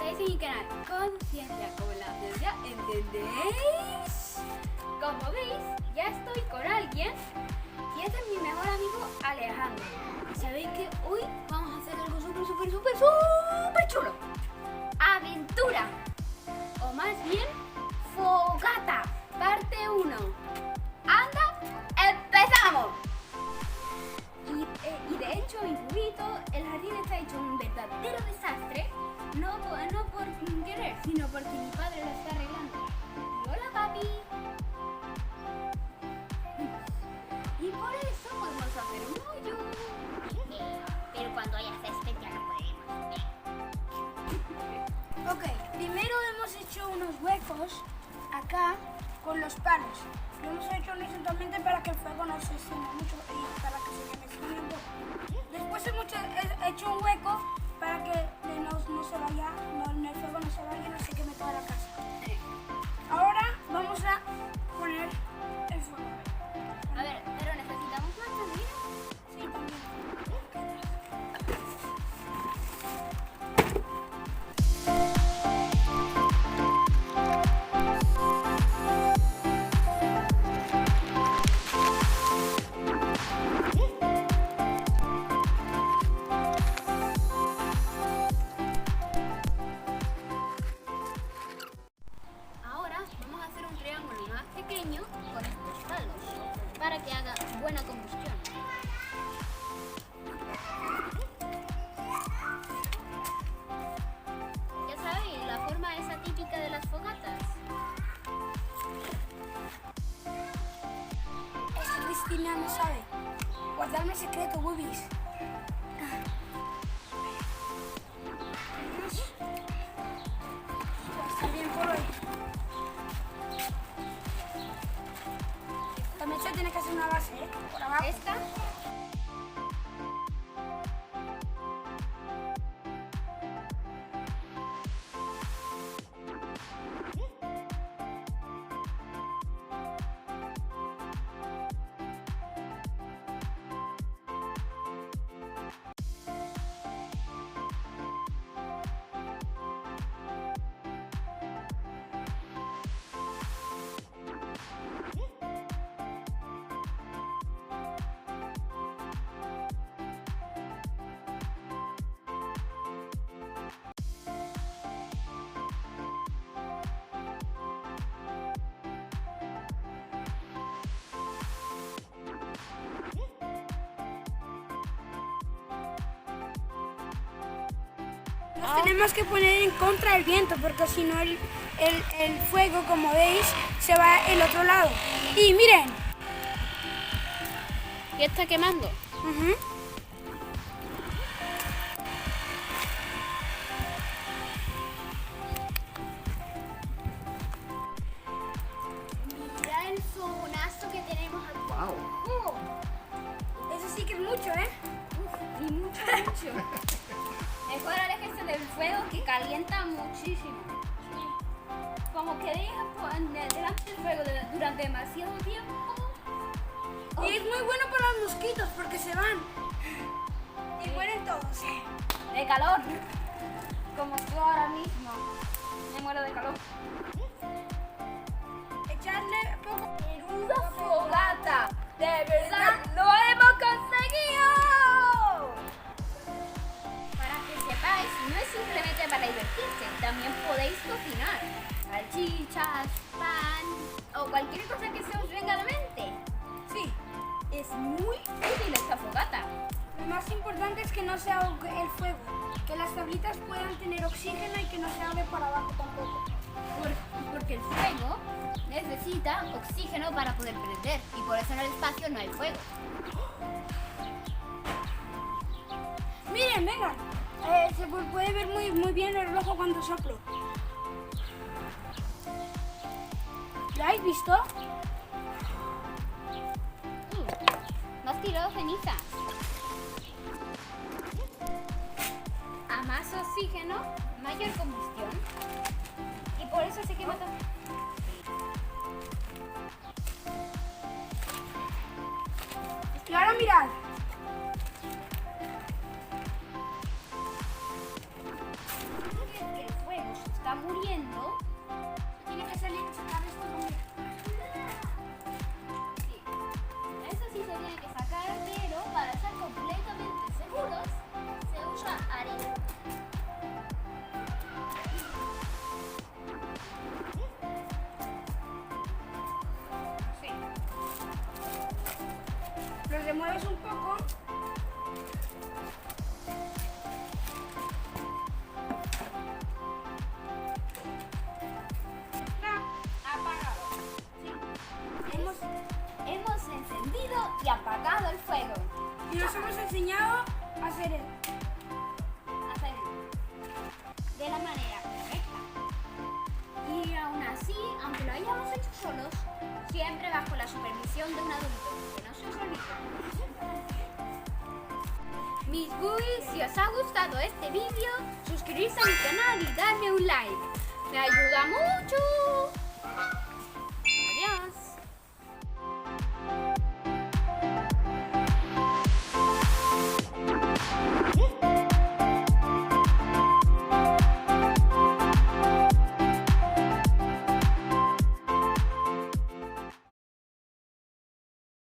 estáis en mi canal Conciencia con la Ciencia, ¿entendéis? Como veis, ya estoy con alguien y este es mi mejor amigo Alejandro. Y sabéis que hoy vamos a hacer algo súper chulo. Aventura, o más bien fogata, parte 1. ¡Anda, empezamos! Y de hecho, mi pubito, el jardín está hecho un verdadero desastre. No por querer, sino porque mi padre lo está arreglando. Y hola, papi. Y por eso podemos hacer un hoyo. Pero cuando haya césped ya no podemos. Ok, primero hemos hecho unos huecos acá con los palos. Lo hemos hecho horizontalmente para que el fuego no se extienda mucho y para que se queme un poco. Después hemos hecho un hueco para que no se vaya, el fuego no se vaya y no se queme toda la casa. Ahora vamos a poner el fuego. A ver, pero necesitamos más también. Sí, también. Ahora vamos a hacer un triángulo más pequeño con estos palos para que haga buena combustión. Ya sabéis, la forma esa típica de las fogatas. Eso Cristina no sabe. Guardarme el secreto, boobies. Está bien por hoy. También se tiene que hacer una base, ¿eh? Por abajo. Esta. Nos tenemos que poner en contra del viento porque si no el fuego, como veis, se va el otro lado. Y miren. ¿Ya está quemando? Ujú. Mira el fogonazo que tenemos aquí. Wow. Eso sí que es mucho, ¿eh? Y mucho. Mejor alejarse del fuego que calienta muchísimo. Como que deja delante del fuego durante demasiado tiempo. Y es muy bueno para los mosquitos porque se van. Y mueren todos. De calor. Como yo ahora mismo. Me muero de calor. Echarle poco. ¡Menuda fogata! ¡De verdad lo hemos conseguido! Para que sepáis, no es simplemente para divertirse, también podéis cocinar salchichas, pan o cualquier cosa que se os venga a la mente. Sí. Es muy útil esta fogata. Lo más importante es que no se ahogue el fuego. Que las tablitas puedan tener oxígeno y que no se ahogue para abajo tampoco. Porque el fuego necesita oxígeno para poder prender y por eso en el espacio no hay fuego. Miren, vengan. Se puede ver muy bien el rojo cuando soplo. ¿Lo habéis visto? Me has tirado cenizas. A más oxígeno, mayor combustión. Y por eso se quema todo. Y ahora mirad. mueves un poco. Está apagado. Hemos encendido y apagado el fuego. Y nos hemos enseñado a hacer esto. De la manera correcta. Y aún así, aunque lo hayamos hecho solos, siempre bajo la supervisión de un adulto, que no se os olvide. Mis Goodies, si os ha gustado este vídeo, suscribirse a mi canal y darme un like. Me ayuda mucho